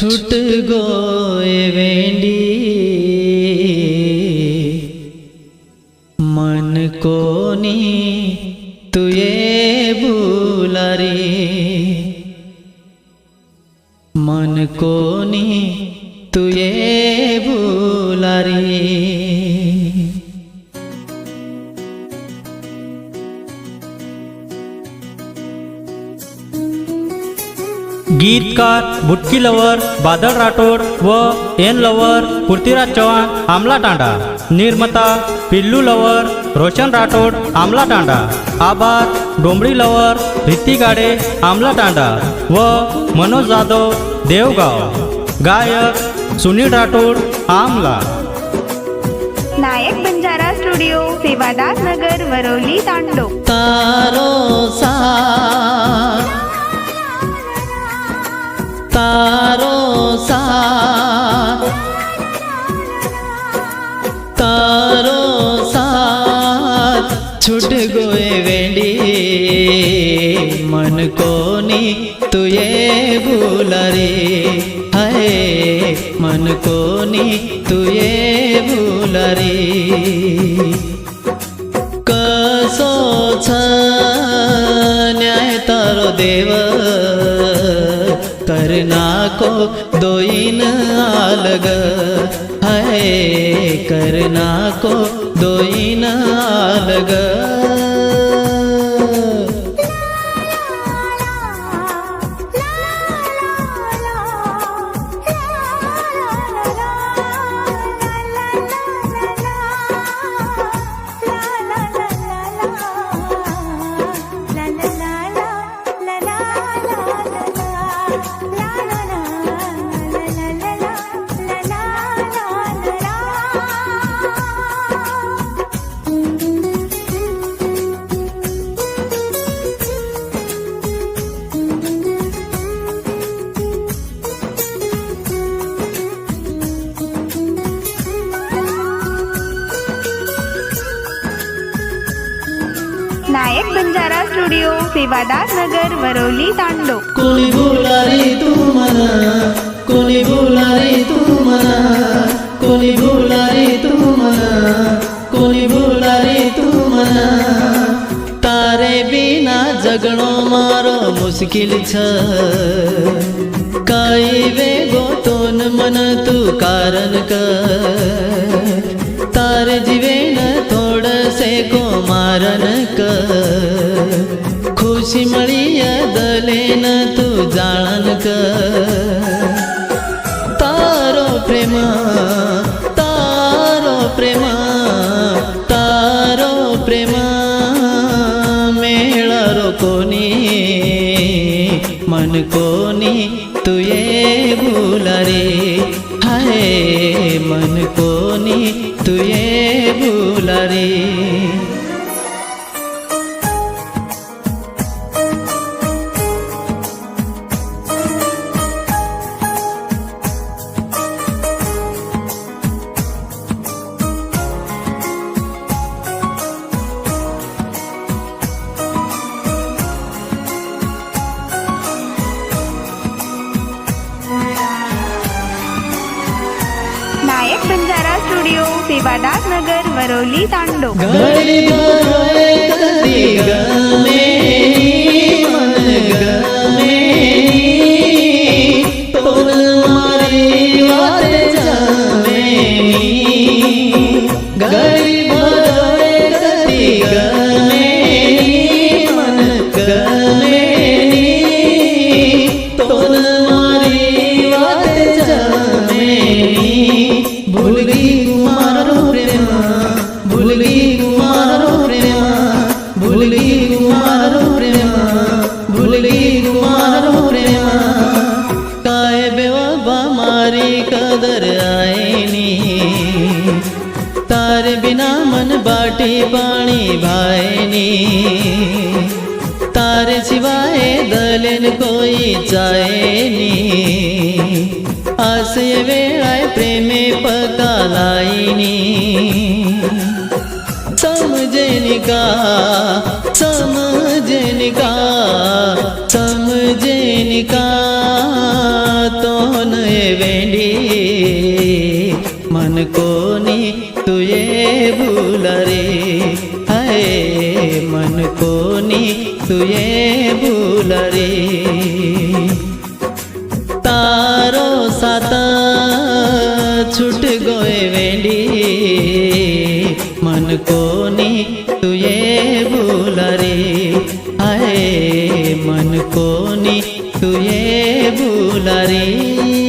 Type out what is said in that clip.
छूट गोए वेंडी मन कोनी तुये भूला रे, मन कोनी तुये भूला रे। गीतकार बुटकी लवर बादल राठोड व एन लवर पृथ्वीराज चव्हाण आमला तांडा। निर्माता पिल्लू लवर रोशन राठोड आमला तांडा। आभार डोंबरी लवर रिती गाडे आमला तांडा व मनोज जाधव देवगाव। गायक सुनील राठोड आमला। नायक बंजारा स्टुडिओ सेवादार नगर वरवली तांडो। तारो साथ तारो साथ तारो साथ छूट गोए वेंडी मन कोनी तुये भूला रे। हाय मन कोनी तुये भूला रे। कसो छ न्याय तारो देव करना को दोईन आलग। हाय करना को दोईन आलग। नायक बंजारा स्टुडिओ सेवादार नगर वरवली तांडो। कोणी भूला रे तू मना, कोणी भूला रे तू मना, कोणी भूला रे तू मना, कोणी भूला रे तू मना। तारे बिना जगणो मारो मुश्किल छ। काई वेगो तोन मन तू कारण कर। तारे जीवेन थोडसे को मारन कर। खुशी मळी दलेन तू जाणन कर। तारो प्रेम तारो प्रेम तारो प्रेम मेळरो कोनी मन कोनी तुये भूला रे। हाय मन कोनी तुये भूला रे। नायक बंजारा स्टुडिओ सेवादार नगर वरवली तांडो। घडी भरोए कधी गमे मन गमे तोन मारी वाट जामे। घडी भरोए कधी गमे मन गमे तोन मारी वाट जामे। भूलगी कुमारो प्रेम भूलगी कुमारो प्रेम भूलगी कुमारो प्रेम भूलगी कुमारो प्रेम। काय बेवबा मारी कदर आईनी तारे बिना मन बाटी पाणी भाईनी। तारे सिवाय दलेन कोई चायनी। आसे वेळाय प्रेमे पकालाईनी। समजेनी का समजेनी का समजेनी का तो नये वेंडी मन कोनी तुये भूला रे हाय मन कोनी तुये भूला रे तारो साथ छूट गोए वेंडी मन कोनी तुये भूला रे हाय मन कोनी तुये भूला रे।